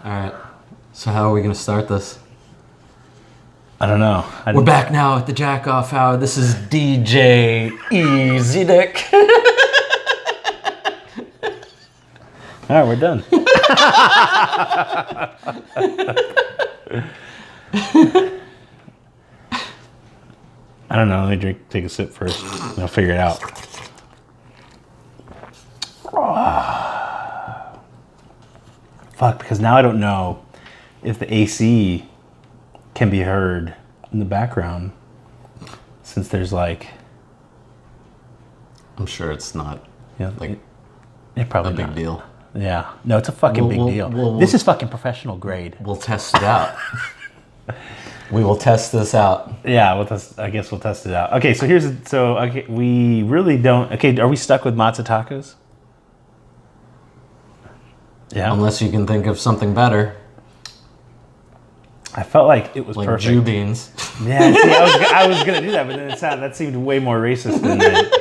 All right. So how are we going to start this? I don't know. We're back now at the Jack Off Hour. This is DJ Easy Dick. All right, we're done. I don't know. Let me take a sip first. I'll figure it out. Fuck, because now I don't know if the AC can be heard in the background since there's like... I'm sure it's not It probably a big not. deal. Yeah. No, it's a fucking big deal. This is fucking professional grade. We'll test it out. We will test this out. Yeah, I guess we'll test it out. Okay, so we really don't... Okay, are we stuck with matzo tacos? Yeah. Unless you can think of something better. I felt like it was like perfect. Jew beans. Yeah, see, I was gonna do that, but then that seemed way more racist than that.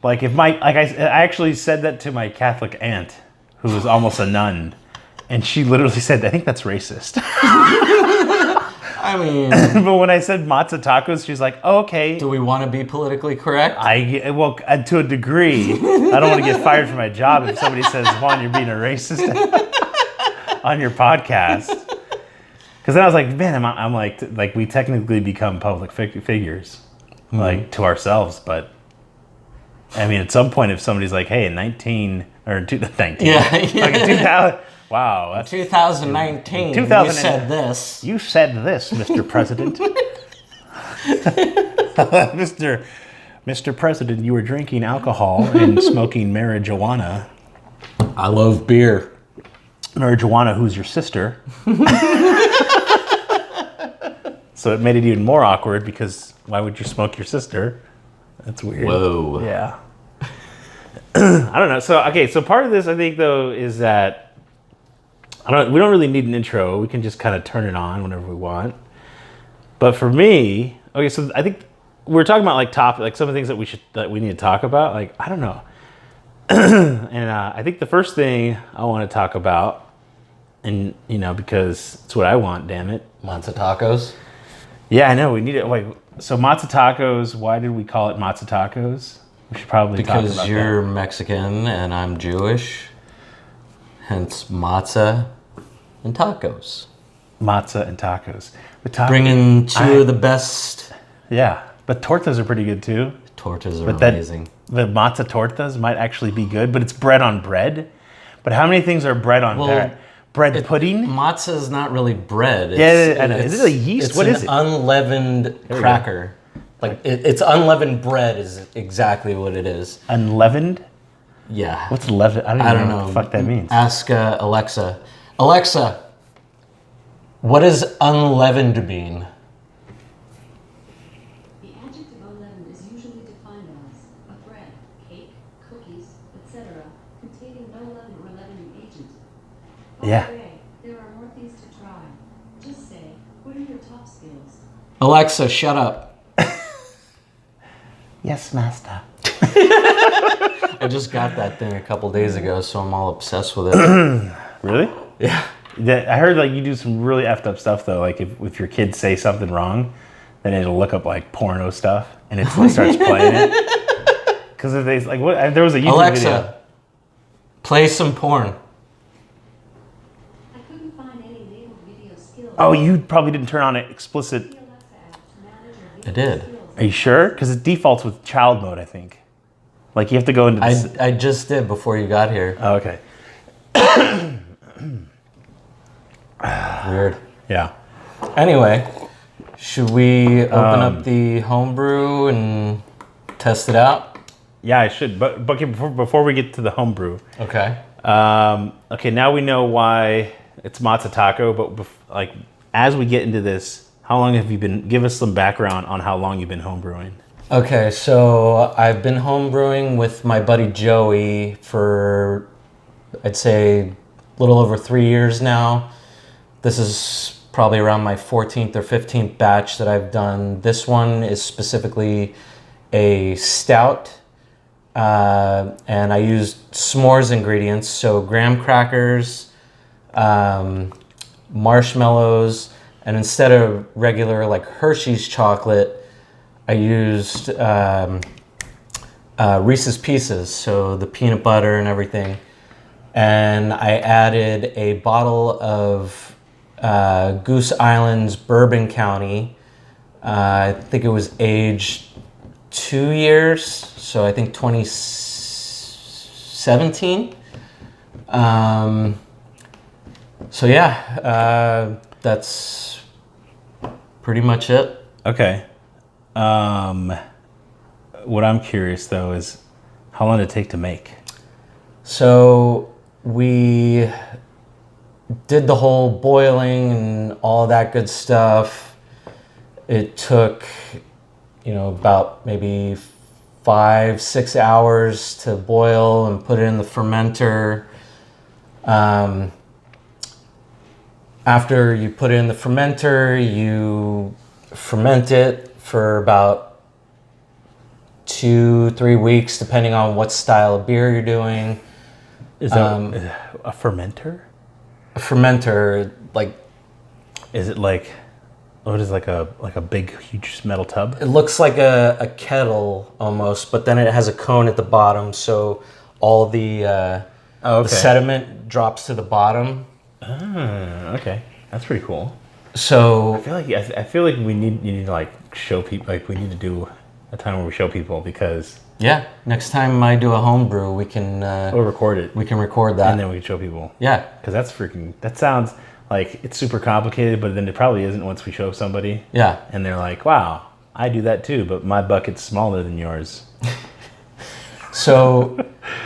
Like I actually said that to my Catholic aunt, who was almost a nun, and she literally said, "I think that's racist." I mean, but when I said matzo tacos, she's like, "Oh, okay." Do we want to be politically correct? Well, to a degree. I don't want to get fired from my job if somebody says, "Juan, you're being a racist on your podcast." Because then I was like, man, I'm like we technically become public figures, like to ourselves. But I mean, at some point, if somebody's like, hey, in 2019, like 2000, wow, that's 2019. You said this. You said this, Mr. President. Mr. President, you were drinking alcohol and smoking marijuana. I love beer. Marijuana, who's your sister. So it made it even more awkward because why would you smoke your sister? That's weird. Whoa. Yeah. I don't know. So part of this, I think, though, is that we don't really need an intro. We can just kind of turn it on whenever we want. But for me, okay, so I think we're talking about like some of the things that we need to talk about. Like, I don't know. And I think the first thing I want to talk about, and because it's what I want, damn it. Matzo tacos. Yeah, I know. We need it. Wait, so matzo tacos, why did we call it matzo tacos? We should probably talk about that. Because you're Mexican and I'm Jewish. Hence matzah and tacos. Matzah and tacos. Bringing two of the best. Yeah, but tortas are pretty good too. Tortas are amazing. The matzo tortas might actually be good, but it's bread on bread. But how many things are bread on bread? Bread pudding? Matzah is not really bread. I know. Is it a yeast? What is it? It's an unleavened cracker. Like it's unleavened bread is exactly what it is. Unleavened? Yeah. What's leavened? I don't know what the fuck that means. Ask Alexa. Alexa, what does unleavened mean? The adjective unleavened is usually defined as a bread, cake, cookies, etc., containing no leaven or leavening agent. By Yeah. the way, there are more things to try. Just say, what are your top skills? Alexa, shut up. Yes, master. I just got that thing a couple days ago, so I'm all obsessed with it. Really? Yeah. I heard like you do some really effed up stuff though. Like if your kids say something wrong, then it'll look up like porno stuff and it starts playing it. Because if they like what there was a YouTube Alexa, video. play some porn. I couldn't find any labeled video skills. Oh, you probably didn't turn on explicit. The Alexa app to manage your I video did. skills. Are you sure? Because it defaults with child mode, I think. Like you have to go into this. I just did before you got here. Oh, okay. Weird. Yeah. Anyway, should we open up the homebrew and test it out? Yeah, I should. But before we get to the homebrew. Okay. Okay, now we know why it's matzo taco. But as we get into this, how long have you been? Give us some background on how long you've been homebrewing. Okay, so I've been homebrewing with my buddy Joey for, I'd say, a little over 3 years now. This is probably around my 14th or 15th batch that I've done. This one is specifically a stout, and I used s'mores ingredients, so graham crackers, marshmallows, and instead of regular like Hershey's chocolate, I used Reese's Pieces, so the peanut butter and everything. And I added a bottle of Goose Island's Bourbon County. I think it was aged 2 years, so I think 2017. So yeah, that's pretty much it. Okay. What I'm curious though is how long did it take to make? So we did the whole boiling and all that good stuff. It took, about maybe 5-6 hours to boil and put it in the fermenter. After you put it in the fermenter, you ferment it for about 2-3 weeks, depending on what style of beer you're doing. Is that a fermenter? A fermenter, like, Is it like, what is like a big huge metal tub? it looks like a kettle almost, but then it has a cone at the bottom, so all the the sediment drops to the bottom. Okay, that's pretty cool. So I feel like you need to like show people, like we need to do a time where we show people, because yeah, next time I do a homebrew, we can we'll record it we can record that. and then we can show people. Yeah, Because that sounds like it's super complicated, but then it probably isn't once we show somebody. yeah. And they're like, wow, I do that too, but my bucket's smaller than yours. So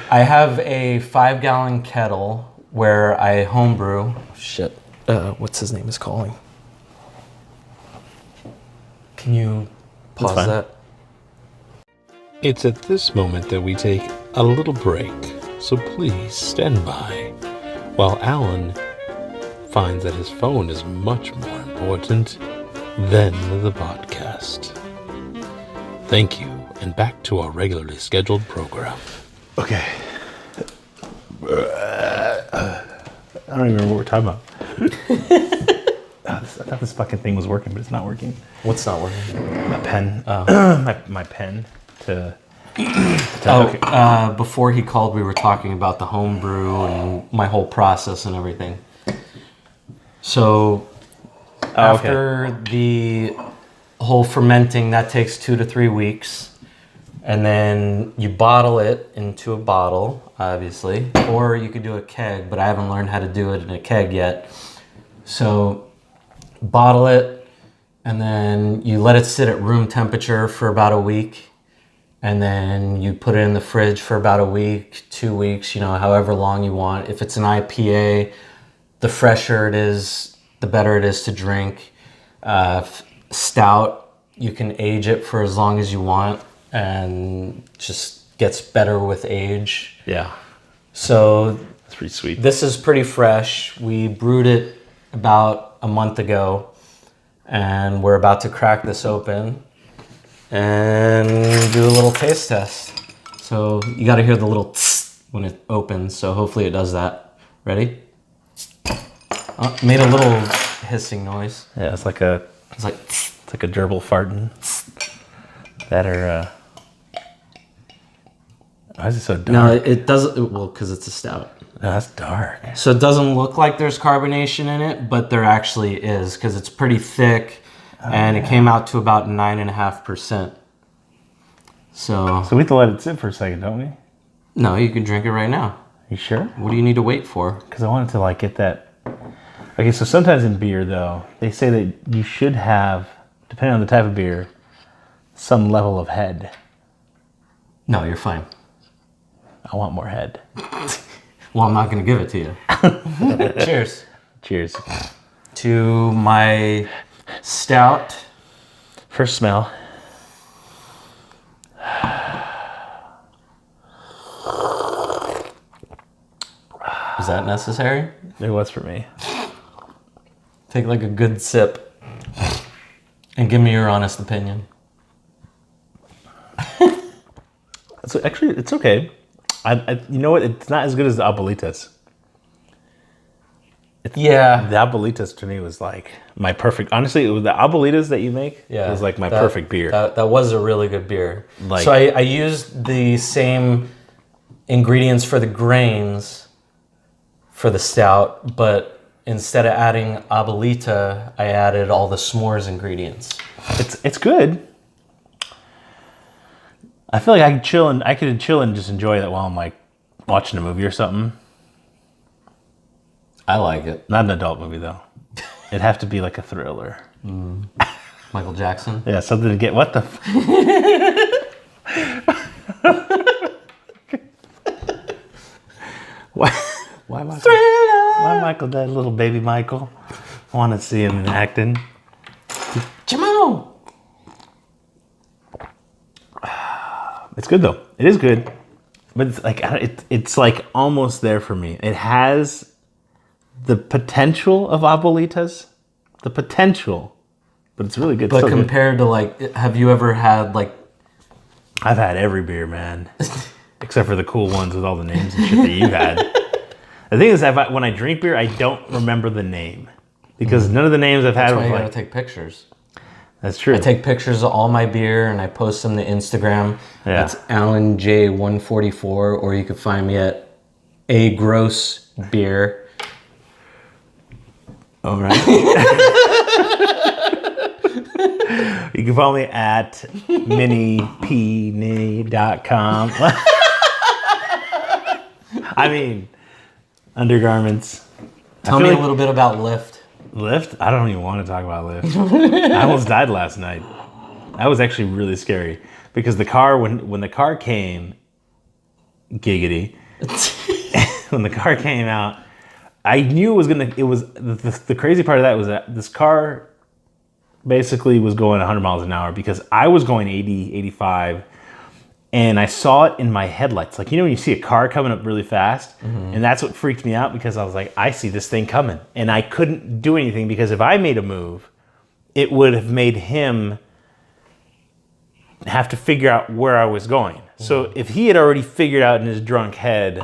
I have a 5-gallon kettle where I homebrew. Shit. What's his name is calling? Can you pause fine. that? It's at this moment that we take a little break, so please stand by while Alan finds that his phone is much more important than the podcast. Thank you, and back to our regularly scheduled program. Okay. I don't even remember what we're talking about. I thought this fucking thing was working, but it's not working. What's not working? My pen. My pen to Before he called, we were talking about the homebrew and my whole process and everything. So after the whole fermenting, that takes 2 to 3 weeks. And then you bottle it into a bottle, obviously, or you could do a keg, but I haven't learned how to do it in a keg yet. So bottle it, and then you let it sit at room temperature for about a week. And then you put it in the fridge for about a week, 2 weeks, however long you want. If it's an IPA, the fresher it is, the better it is to drink. Stout, you can age it for as long as you want, and just gets better with age. Yeah, So that's pretty sweet. this is pretty fresh. We brewed it about a month ago, and we're about to crack this open and do a little taste test. So you got to hear the little tss when it opens, so hopefully it does that. Ready? Oh, made a little hissing noise. Yeah, it's like a It's like tss. it's like a gerbil farting. That or why is it so dark? No, it doesn't. Well, because it's a stout. No, that's dark. So it doesn't look like there's carbonation in it, but there actually is, because it's pretty thick, and it came out to about 9.5%. So So we have to let it sit for a second, don't we? no, you can drink it right now. You sure? What do you need to wait for? Because I wanted to like get that. Okay, so sometimes in beer though, they say that you should have, depending on the type of beer, some level of head. No, you're fine. I want more head. Well, I'm not going to give it to you. Cheers Cheers. to my stout. First smell. Is that necessary? It was for me. Take like a good sip and give me your honest opinion. So actually, it's okay. You know what? It's not as good as the Abuelitas. Yeah. The Abuelitas to me was like my perfect. Honestly, it was the Abuelitas that you make. Yeah, was like my perfect beer. That was a really good beer. Like- so I used the same ingredients for the grains for the stout, but instead of adding Abuelita, I added all the s'mores ingredients. It's good. I feel like I could chill and just enjoy that while I'm like watching a movie or something. I like it. Not an adult movie though. It'd have to be like a thriller. Michael Jackson. Yeah, something to get what the. Why Michael that little baby Michael? I want to see him acting. Jamal. It's good though. It is good, but it's like it's like almost there for me. It has the potential of Abuelitas, the potential, but it's really good. But So good. compared to like, have you ever had like? I've had every beer, man, except for the cool ones with all the names and shit that you had. The thing is, when I drink beer, I don't remember the name because none of the names I've had. That's why you like, gotta take pictures. That's true. I take pictures of all my beer and I post them to Instagram. Yeah. It's Alan J144, or you can find me at A Gross Beer. All right. You can follow me at minipney.com. I mean, undergarments. Tell me a little bit about Lyft. Lyft? I don't even want to talk about Lyft. I almost died last night. That was actually really scary because the car, when the car came, giggity, when the car came out, I knew the crazy part of that was that this car basically was going 100 miles an hour because I was going 80, 85, and I saw it in my headlights. Like, you know when you see a car coming up really fast? And that's what freaked me out because I was like, I see this thing coming. And I couldn't do anything because if I made a move, it would have made him have to figure out where I was going. So if he had already figured out in his drunk head,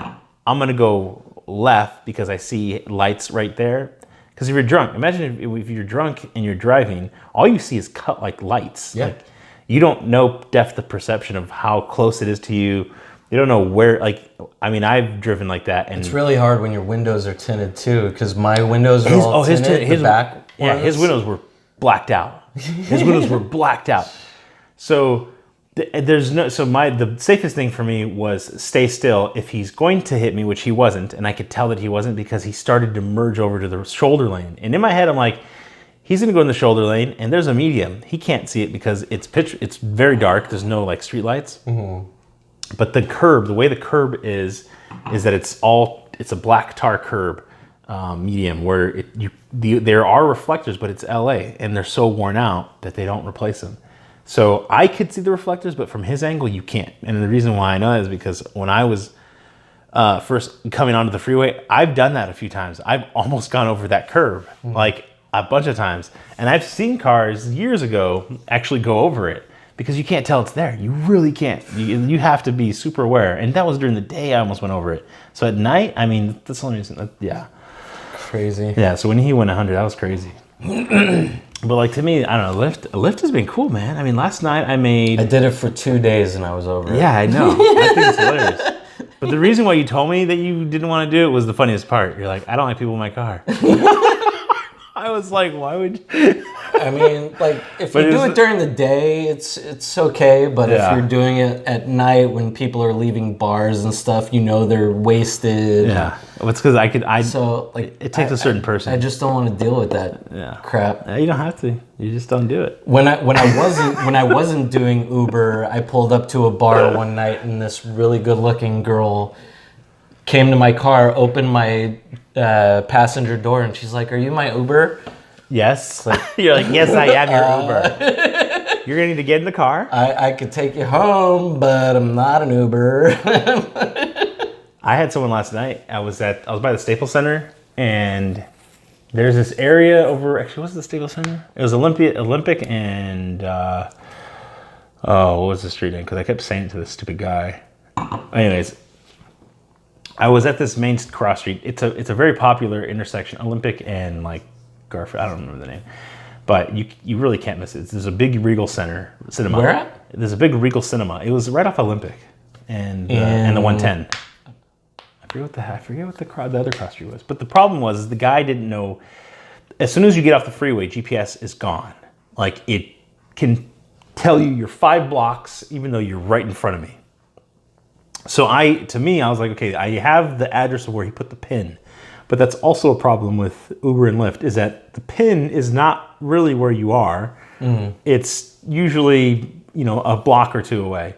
I'm going to go left because I see lights right there. Because if you're drunk, imagine if you're drunk and you're driving, all you see is cut like lights. Yeah. Like, you don't know depth of perception of how close it is to you. You don't know where, like, I mean, I've driven like that. And It's really hard when your windows are tinted too, because my windows are all tinted. his back his windows were blacked out. His windows were blacked out. So the safest thing for me was stay still. If he's going to hit me, which he wasn't, and I could tell that he wasn't because he started to merge over to the shoulder lane. And in my head, I'm like, he's gonna go in the shoulder lane, and there's a medium. He can't see it because it's very dark. There's no like street lights. But the way the curb is that it's a black tar curb, medium where there are reflectors, but it's LA, and they're so worn out that they don't replace them. So I could see the reflectors, but from his angle, you can't. And the reason why I know that is because when I was first coming onto the freeway, I've done that a few times. I've almost gone over that curb, like a bunch of times. And I've seen cars years ago actually go over it because you can't tell it's there. You really can't. You have to be super aware. And that was during the day I almost went over it. So at night, I mean, that's the only reason. Yeah. Crazy. Yeah, so when he went 100, that was crazy. But like to me, I don't know, Lyft has been cool, man. I mean, last night I did it for 2 days and I was over it. Yeah, I know. I think it's hilarious. But the reason why you told me that you didn't want to do it was the funniest part. You're like, I don't like people in my car. I was like, why would you? I mean, like, if you do it during the day, it's okay. But if you're doing it at night when people are leaving bars and stuff, you know they're wasted. Yeah, it's because it takes a certain person. I just don't want to deal with that crap. You don't have to. You just don't do it. When I wasn't doing Uber, I pulled up to a bar one night and this really good looking girl came to my car, opened my passenger door, and she's like, "Are you my Uber?" Yes. You're like, yes, I am your Uber. You're gonna need to get in the car. I could take you home, but I'm not an Uber. I had someone last night. I was by the Staples Center, and there's this area over. Actually, what's the Staples Center? It was Olympic, and what was the street name? Because I kept saying it to this stupid guy. Anyways, I was at this main cross street. It's a very popular intersection, Olympic and like Garfield. I don't remember the name, but you really can't miss it. There's a big Regal cinema. Where at? There's a big Regal cinema. It was right off Olympic and the 110. I forget what the other cross street was. But the problem was the guy didn't know. As soon as you get off the freeway, GPS is gone. Like it can tell you you're 5 blocks, even though you're right in front of me. So I was like, okay, I have the address of where he put the pin, but that's also a problem with Uber and Lyft is that the pin is not really where you are. It's usually, a block or 2 away.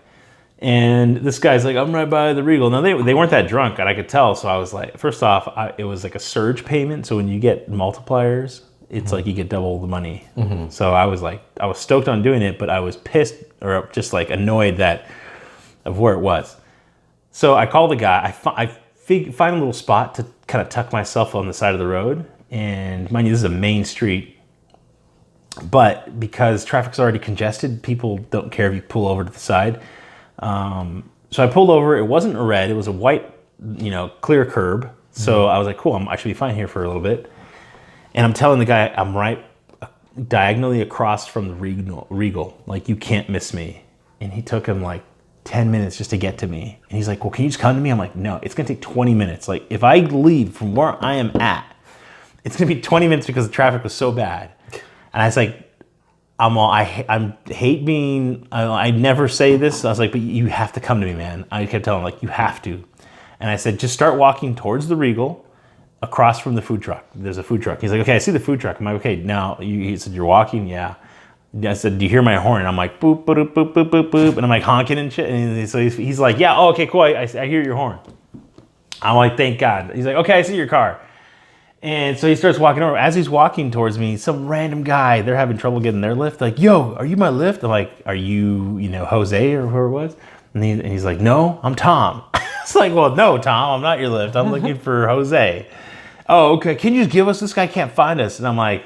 And this guy's like, I'm right by the Regal. Now they weren't that drunk, and I could tell. So I was like, first off, it was like a surge payment. So when you get multipliers, it's like you get double the money. So I was stoked on doing it, but I was pissed or just like annoyed of where it was. So I call the guy. I find a little spot to kind of tuck myself on the side of the road. And mind you, this is a main street. But because traffic's already congested, people don't care if you pull over to the side. So I pulled over. It wasn't a red. It was a white, clear curb. So I was like, cool, I should be fine here for a little bit. And I'm telling the guy, I'm right diagonally across from the Regal. Like, you can't miss me. And he took him like 10 minutes just to get to me. And he's like, well, can you just come to me? I'm like, no, it's going to take 20 minutes. Like, if I leave from where I am at, it's going to be 20 minutes because the traffic was so bad. And I was like, I hate being, I never say this. I was like, but you have to come to me, man. I kept telling him, like, you have to. And I said, just start walking towards the Regal across from the food truck. There's a food truck. He's like, okay, I see the food truck. I'm like, okay, now, he said, you're walking? Yeah. I said, do you hear my horn? And I'm like, boop, boop, boop, boop, boop, boop. And I'm like honking and shit. And so he's like, yeah, oh, okay, cool. I hear your horn. I'm like, thank God. He's like, okay, I see your car. And so he starts walking over. As he's walking towards me, some random guy, they're having trouble getting their lift. Like, yo, are you my lift? I'm like, are you, Jose or whoever it was? And he's like, no, I'm Tom. It's like, well, no, Tom, I'm not your lift. I'm looking for Jose. Oh, okay. Can you just give us? This guy can't find us. And I'm like,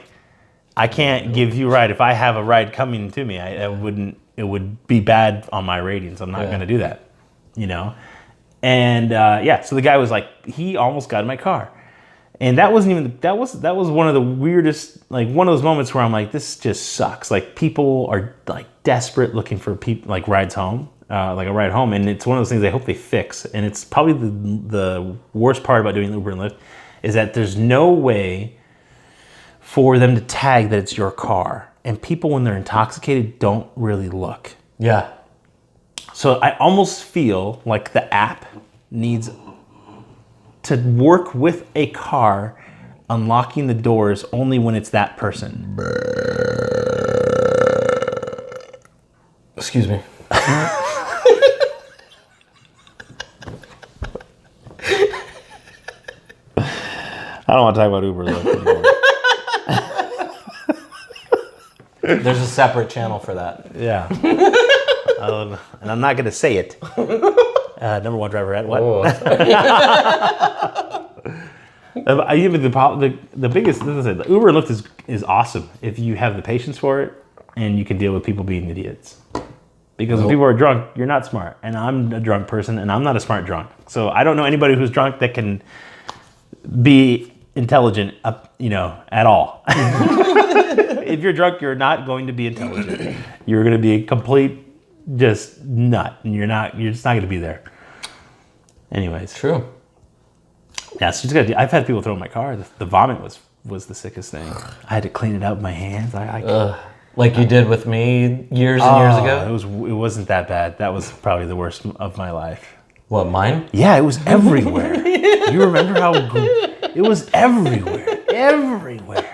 I can't give you a ride. If I have a ride coming to me, it would be bad on my ratings. I'm not going to do that, And so the guy was like, he almost got in my car. And that wasn't even, that was one of the weirdest, like one of those moments where I'm like, this just sucks. Like people are like desperate looking for like rides home, like a ride home. And it's one of those things I hope they fix. And it's probably the worst part about doing Uber and Lyft is that there's no way for them to tag that it's your car. And people, when they're intoxicated, don't really look. Yeah. So I almost feel like the app needs to work with a car unlocking the doors only when it's that person. Excuse me. I don't want to talk about Uber Lyft anymore. There's a separate channel for that. Yeah. And I'm not going to say it. Number one driver at what? Oh, the biggest, the Uber and Lyft is awesome if you have the patience for it and you can deal with people being idiots. Because when people are drunk, you're not smart. And I'm a drunk person and I'm not a smart drunk. So I don't know anybody who's drunk that can be intelligent, at all. If you're drunk, you're not going to be intelligent. You're going to be a complete just nut, and you're just not going to be there. Anyways, true. Yeah, so I've had people throw in my car. The vomit was the sickest thing. I had to clean it out with my hands. Like you did with me years and years ago. It wasn't that bad. That was probably the worst of my life. What, mine? Yeah, it was everywhere. You remember how it was everywhere, everywhere.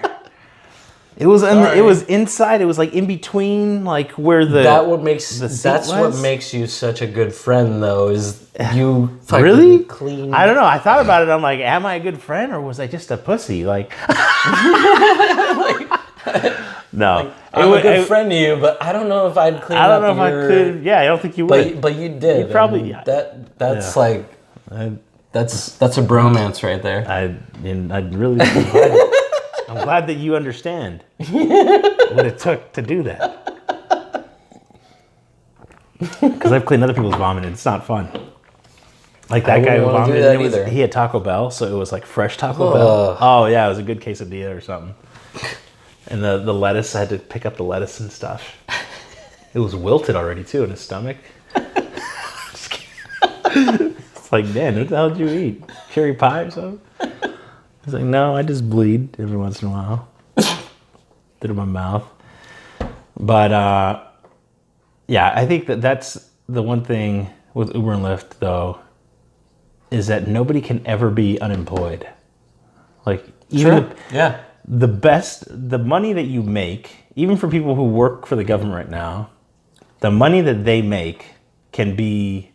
It was it was inside. It was like in between, like where that's what makes you such a good friend, though. Is you really clean? I don't know. I thought about it. I'm like, am I a good friend or was I just a pussy? Like, no. I'm a good friend to you, but I don't know if I'd clean. I don't know if I could. Yeah, I don't think you would. But you did. You probably. That's like that's a bromance right there. I really. I'm glad that you understand what it took to do that. Because I've cleaned other people's vomit and it's not fun. Like that guy who wouldn't wanna do vomited. that It was, either. he had Taco Bell, so it was like fresh Taco Ugh. Bell. Oh yeah, it was a good quesadilla or something. And the lettuce, I had to pick up the lettuce and stuff. It was wilted already too in his stomach. It's like, man, what the hell did you eat? Cherry pie or something? He's like, no, I just bleed every once in a while. Did it in my mouth. But yeah, I think that's the one thing with Uber and Lyft though, is that nobody can ever be unemployed. Like even Yeah. the money that you make, even for people who work for the government right now, the money that they make can be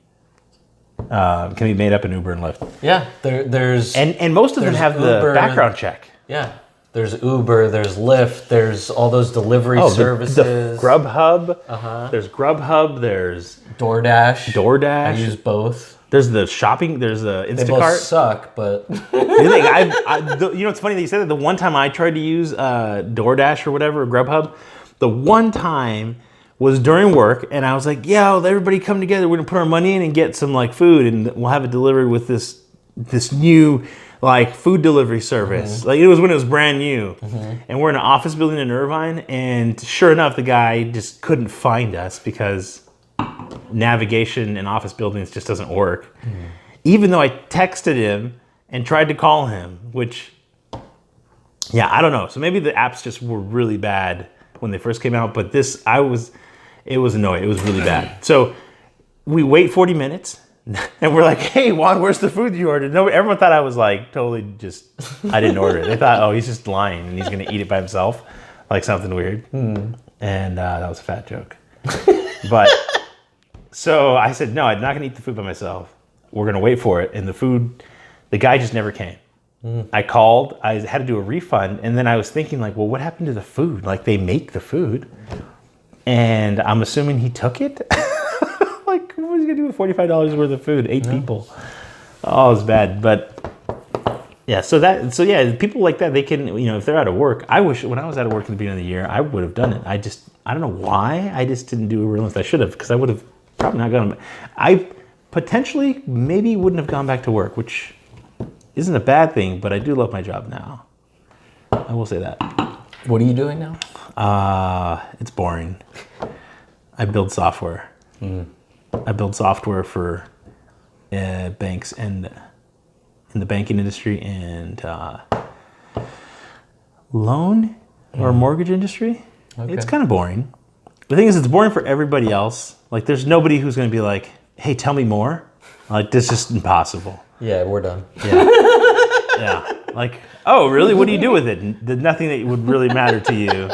made up in Uber and Lyft. Yeah. There's And most of them There's have the Uber. background check. yeah. There's Uber, there's Lyft, there's all those delivery The services. Grubhub. There's Grubhub. There's DoorDash. DoorDash. I use both. There's the shopping. There's the They both Instacart. suck, but You know, it's funny that you said that. The one time I tried to use DoorDash or whatever, or Grubhub, the one time was during work, and I was like, "Yo, everybody come together. We're gonna put our money in and get some like food, and we'll have it delivered with this new like food delivery service." Mm-hmm. Like it was when it was brand new, and we're in an office building in Irvine, and sure enough, the guy just couldn't find us because navigation in office buildings just doesn't work. Even though I texted him and tried to call him, which, yeah, I don't know. So maybe the apps just were really bad when they first came out, but it was annoying. It was really bad. So we wait 40 minutes and we're like, hey, Juan, where's the food you ordered? No, everyone thought I was like totally just, I didn't order it. They thought, oh, he's just lying and he's going to eat it by himself, like something weird. And that was a fat joke. But so I said, no, I'm not going to eat the food by myself. We're going to wait for it. And the guy just never came. I called, I had to do a refund. And then I was thinking like, well, what happened to the food? Like they make the food. And I'm assuming he took it. Like, what was he going to do with $45 worth of food? 8 people. Oh, it was bad. But yeah, so yeah, people like that, they can, you know, if they're out of work, I wish when I was out of work at the beginning of the year, I would have done it. I don't know why. I just didn't do Uber and Lyft. I should have, because I would have probably not gone. I potentially maybe wouldn't have gone back to work, which isn't a bad thing, but I do love my job now. I will say that. what are you doing now? It's boring. I build software. I build software for banks and in the banking industry and loan or mortgage industry. Okay. It's kind of boring. The thing is, it's boring for everybody else. Like, there's nobody who's going to be like, hey, tell me more. Like, this is just impossible. Yeah, we're done. Yeah. Yeah. Like, oh, really? What do you do with it? There's nothing that would really matter to you.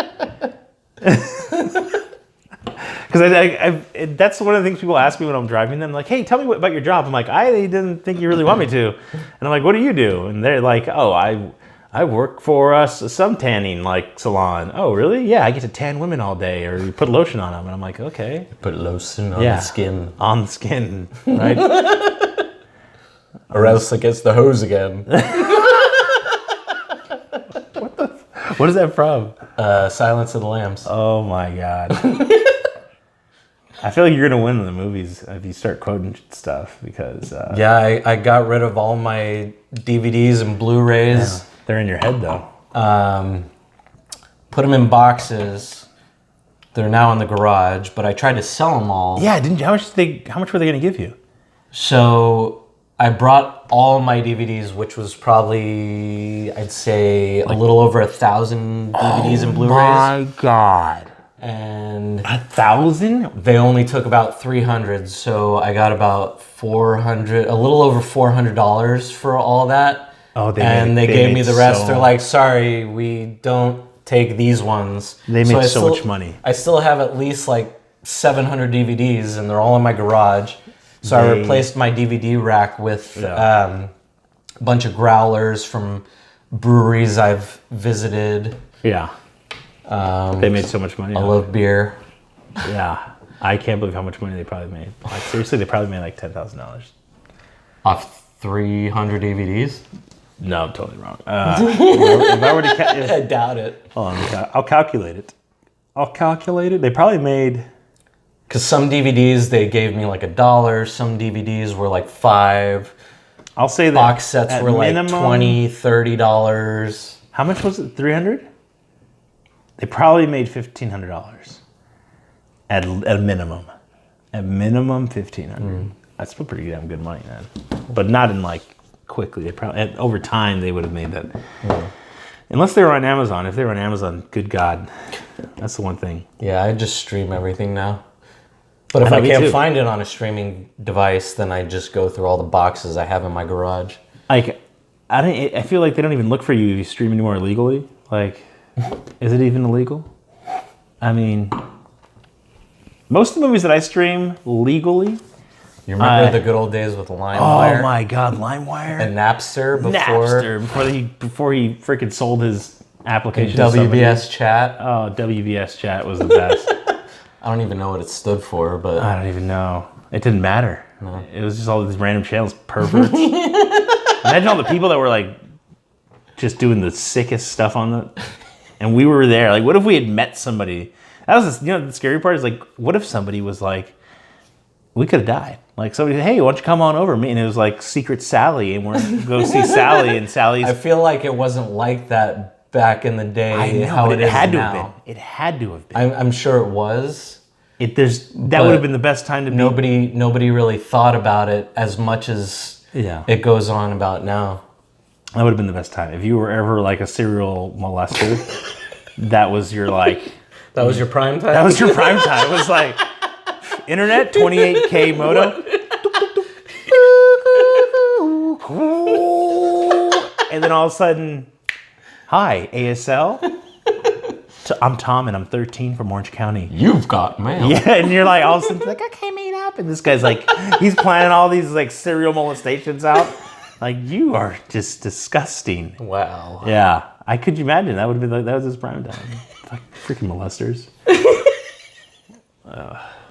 Because that's one of the things people ask me when I'm driving them. Like, hey, tell me about your job. I'm like, I didn't think you really want me to. And I'm like, what do you do? And they're like, oh, I work for a sun-tanning like salon. Oh, really? Yeah, I get to tan women all day, or you put lotion on them. And I'm like, okay. Put lotion on the skin. On the skin, right? Or else it gets the hose again. What is that from? Silence of the Lambs. Oh my God. I feel like you're going to win in the movies if you start quoting stuff because... Yeah, I got rid of all my DVDs and Blu-rays. they're in your head though. Put them in boxes. They're now in the garage, but I tried to sell them all. Yeah, didn't you? How much were they going to give you? So I brought all my DVDs, which was probably, I'd say, a little over 1,000 DVDs and Blu-rays. Oh my God. And 1,000? they only took about 300, so I got about a little over $400 for all that. Oh, they gave me the rest. They're like, sorry, we don't take these ones. They made so much money. I still have at least like 700 DVDs, and they're all in my garage. So I replaced my DVD rack with a bunch of growlers from breweries I've visited. Yeah. They made so much money. I love beer. Yeah. I can't believe how much money they probably made. Like, seriously, they probably made like $10,000. Off 300 DVDs? No, I'm totally wrong. If I were to I doubt it. hold on, I'll calculate it. They probably made Because some DVDs, they gave me like $1. Some DVDs were like $5. I'll say that Box sets at were like minimum, $20, $30. How much was it? $300? They probably made $1,500 at a minimum. At minimum, $1,500. That's still pretty damn good money, man. But not in like quickly. They probably over time they would have made that. Unless they were on Amazon. If they were on Amazon, good God, that's the one ththing. Yeah, I just stream everything now. But if I I know, me can't too. find it on a streaming device, then I just go through all the boxes I have in my garage. Like, I feel like they don't even look for you if you stream anymore illegally. Like, is it even illegal? I mean, most of the movies that I stream legally. You remember the good old days with LimeWire? Oh my God, LimeWire And Napster before he freaking sold his application. to somebody. WBS Chat. Oh, WBS Chat was the best. I don't even know what it stood for, but I don't even know. It didn't matter. No. It was just all these random channels, perverts. Imagine all the people that were like just doing the sickest stuff on the, and we were there. Like, what if we had met somebody? That was, the scary part is like, what if somebody was like, we could have died. Like somebody said, hey, why don't you come on over me? And it was like Secret Sally, and we're going to go see Sally, and Sally's. I feel like it wasn't like that back in the day. I know, how but it is had to now. have been. It had to have been. I'm sure it was. That would have been the best time to be. Nobody really thought about it as much as it goes on about now. That would have been the best time. If you were ever like a serial molester, that was your like. That was your prime time? That was your prime time. It was like internet, 28K modem. And then all of a sudden, hi, ASL. I'm Tom and I'm 13 from Orange County. You've got mail. Yeah, and you're like, all of a sudden, like, okay, made up. And this guy's like, he's planning all these like serial molestations out. Like, you are just disgusting. Wow. Yeah, could you imagine? That would have been like, that was his prime time. Fuck, freaking molesters.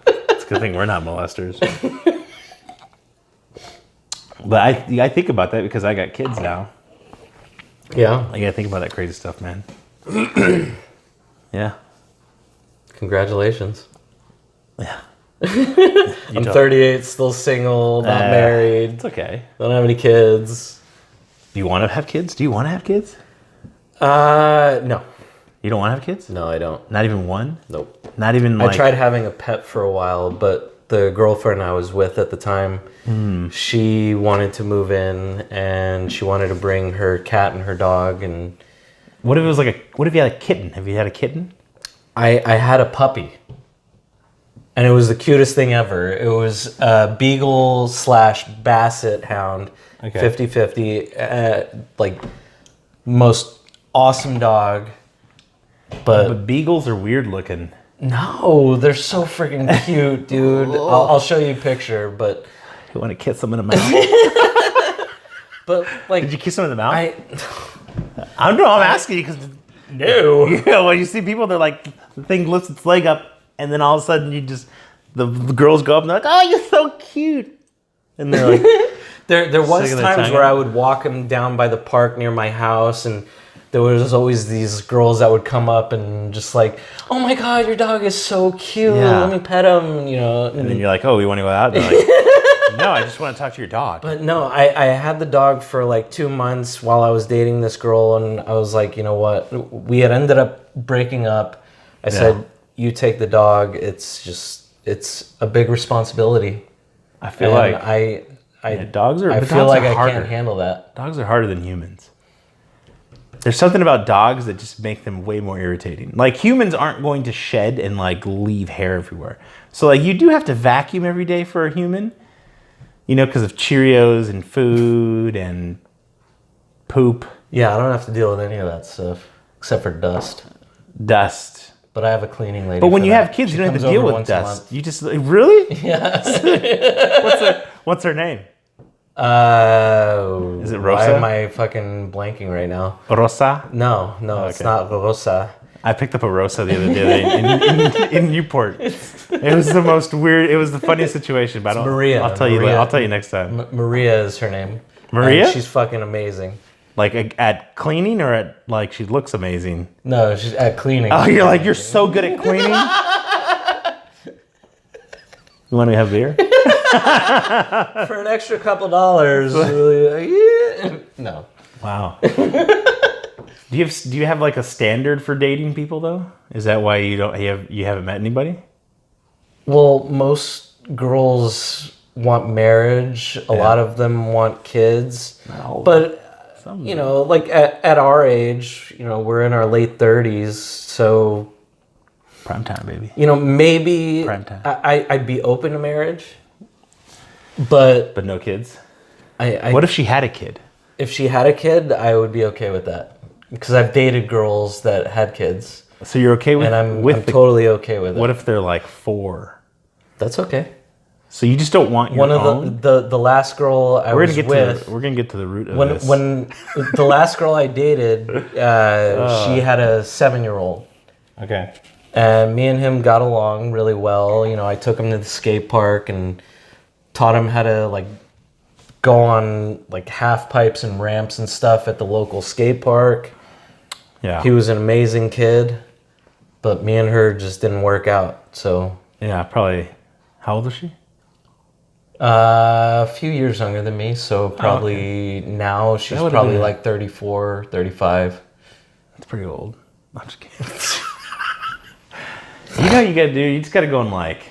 It's a good thing we're not molesters. But I think about that because I got kids now. Yeah. I gotta think about that crazy stuff, man. Yeah. Congratulations. Yeah. I'm 38, still single, not married. It's okay. Don't have any kids. Do you want to have kids? Do you want to have kids? No. You don't want to have kids? No, I don't. Not even one? Nope. Not even like... I tried having a pet for a while, but the girlfriend I was with at the time, she wanted to move in and she wanted to bring her cat and her dog. And what if it was like what if you had a kitten? Have you had a kitten? I had a puppy. And it was the cutest thing ever. It was a beagle / basset hound, 50-50, like most awesome dog. But beagles are weird looking. No, they're so freaking cute, dude. I'll show you a picture, but... You want to kiss them in the mouth? But, like... Did you kiss them in the mouth? I don't know, I'm asking you because... No. Yeah, well, you see people, they're like, the thing lifts its leg up, and then all of a sudden you just... The girls go up and they're like, oh, you're so cute. And they're like... There was sticking their times tongue where out. I would walk them down by the park near my house, and there was always these girls that would come up and just like, oh my God, your dog is so cute. Yeah. Let me pet him, you know. And then you're like, oh, you want to go out? And they're like, no, I just want to talk to your dog. But no, I had the dog for like 2 months while I was dating this girl, and I was like, you know what? We had ended up breaking up. I said, you take the dog. It's a big responsibility. I feel like dogs are. I but feel dogs like are I harder. can't handle that. Dogs are harder than humans. There's something about dogs that just make them way more irritating. Like humans aren't going to shed and like leave hair everywhere. So like you do have to vacuum every day for a human, you know, because of Cheerios and food and poop. Yeah, I don't have to deal with any of that stuff except for dust. Dust. But I have a cleaning lady. But when for you that. have kids, She you don't have comes to deal over with once a dust. month. You just really? Yes. What's her name? Is it Why Rosa? am I fucking blanking right now? Rosa? No, it's not Rosa. I picked up a Rosa the other day in Newport. It was the most weird. It was the funniest situation. But Maria. I'll tell you. I'll tell you next time. Maria is her name. Maria? And she's fucking amazing. Like at cleaning or at like she looks amazing. No, she's at cleaning. Oh, you're like you're so good at cleaning. You want to have beer? For an extra couple dollars. Yeah. No. Wow. Do you have like a standard for dating people though? Is that why you haven't met anybody? Well, most girls want marriage. A lot of them want kids. No. But Some you know, like at our age, you know, we're in our late 30s, so prime time, baby. you know, maybe Prime time. I'd be open to marriage, but But no kids. I What if she had a kid? if she had a kid, I would be okay with that because I've dated girls that had kids, So you're okay with and I'm the, totally okay with it. What if they're like 4? That's okay. So you just don't want your One own? of the last girl I was with. We're gonna get to the root of When this. when the last girl I dated, she had a 7-year-old. Okay. And me and him got along really well. You know, I took him to the skate park and taught him how to like go on like half pipes and ramps and stuff at the local skate park. Yeah. He was an amazing kid, but me and her just didn't work out. So Yeah, probably. How old is she? a few years younger than me, so probably now she's That would've probably been- like 34, 35. That's pretty old. I'm just kidding. You know what you gotta do? You just gotta go and like.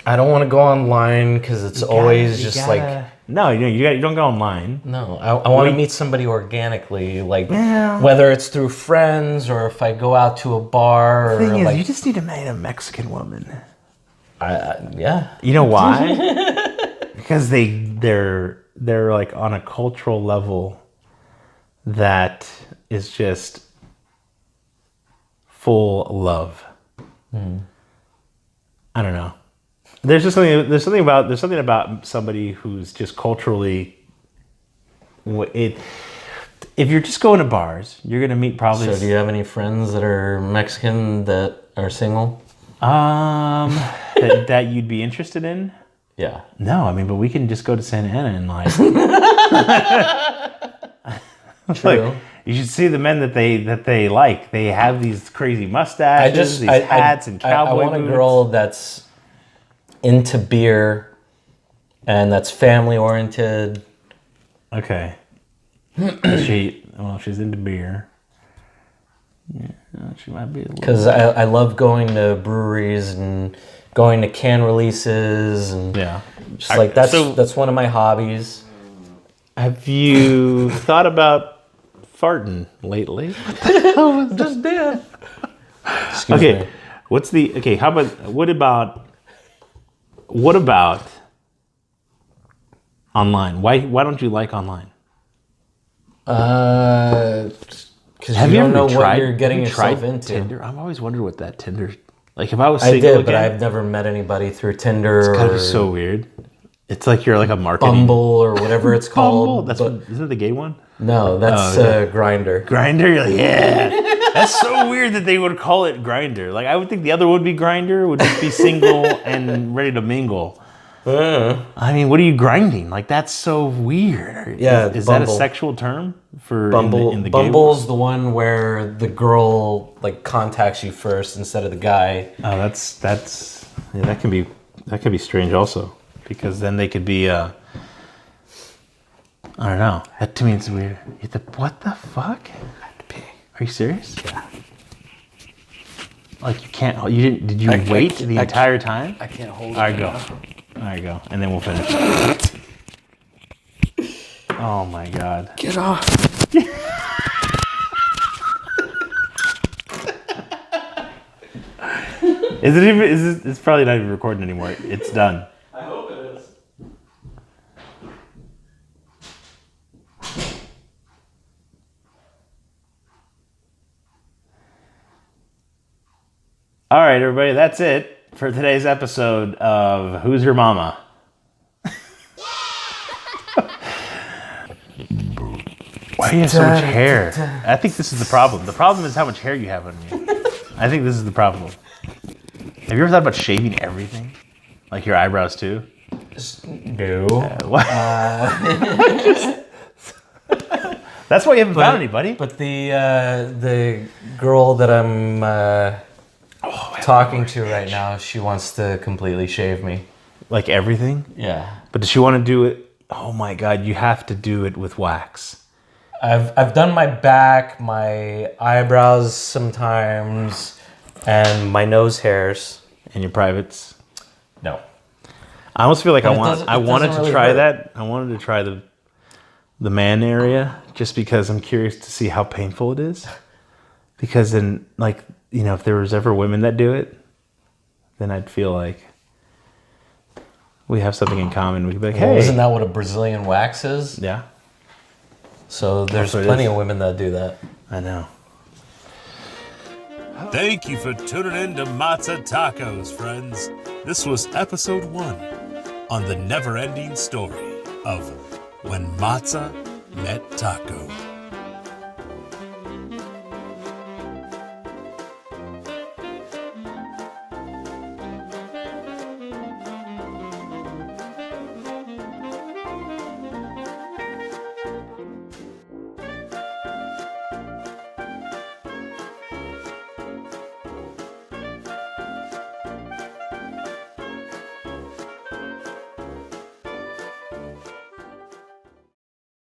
I don't want to go online because it's always You just gotta- like, No, you don't go online. no, I want to Wait. meet somebody organically, like Yeah. whether it's through friends or if I go out to a bar or The thing is, like, you just need to marry a Mexican woman. yeah. You know why? Because they're like on a cultural level that is just full love. I don't know. There's something about somebody who's just culturally. If you're just going to bars, you're gonna meet probably. So do you have any friends that are Mexican that are single? That you'd be interested in. Yeah. No, I mean, but we can just go to Santa Ana and like. True. Like, you should see the men that they like. They have these crazy mustaches, these hats, and cowboy I want boots. a girl that's into beer and that's family oriented. Okay. She's into beer. Yeah, she might be a little. Because I love going to breweries and going to can releases and Yeah. just like that's So- that's one of my hobbies. Have you thought about farting lately? Just did. Excuse Okay. me. What about online? Why don't you like online? Because you don't know what you're getting yourself into. Tinder? I've always wondered what that Tinder. Like if I was I single did, but again, I've never met anybody through Tinder it's gotta or be so weird. It's like you're like a marketing Bumble or whatever it's Bumble. called. That's but isn't it the gay one? no, that's Grinder. Grinder. You're like, yeah. That's so weird that they would call it Grinder. Like I would think the other would be Grinder, would just be single and ready to mingle. I mean, what are you grinding? Like that's so weird. Yeah, is that a Bumble. sexual term for Bumble. in the gay world? Bumble's the one where the girl like contacts you first instead of the guy. Oh, that's yeah, that can be strange also because then they could be I don't know. That to me it's weird. What the fuck? I have to pee. Are you serious? Yeah. Like you can't. You didn't. Did you wait the entire time? I can't hold All right, go. All right, go, and then we'll finish. Oh my god. Get off. Is it even? Is this? It's probably not even recording anymore. It's done. I hope it is. All right, everybody. That's it for today's episode of Who's Your Mama. Why do you have so much hair? I think this is the problem. The problem is how much hair you have on you. I think this is the problem. Have you ever thought about shaving everything? Like your eyebrows too? No. What? That's why you haven't found anybody. But the girl that I'm talking to right now, she wants to completely shave me. Like everything? Yeah. But does she want to do it? Oh my God, you have to do it with wax. I've done my back, my eyebrows sometimes, and my nose hairs. And your privates? No. I almost feel like But I it wanted doesn't to really try hurt. that. I wanted to try the man area just because I'm curious to see how painful it is. Because then, like, you know, if there was ever women that do it, then I'd feel like we have something in common. We could be like, Well, hey. isn't that what a Brazilian wax is? Yeah, So there's what it plenty is. of women that do that. I know. Thank you for tuning in to Matzah Tacos, friends. This was episode 1 on the never-ending story of When Matzah Met Taco.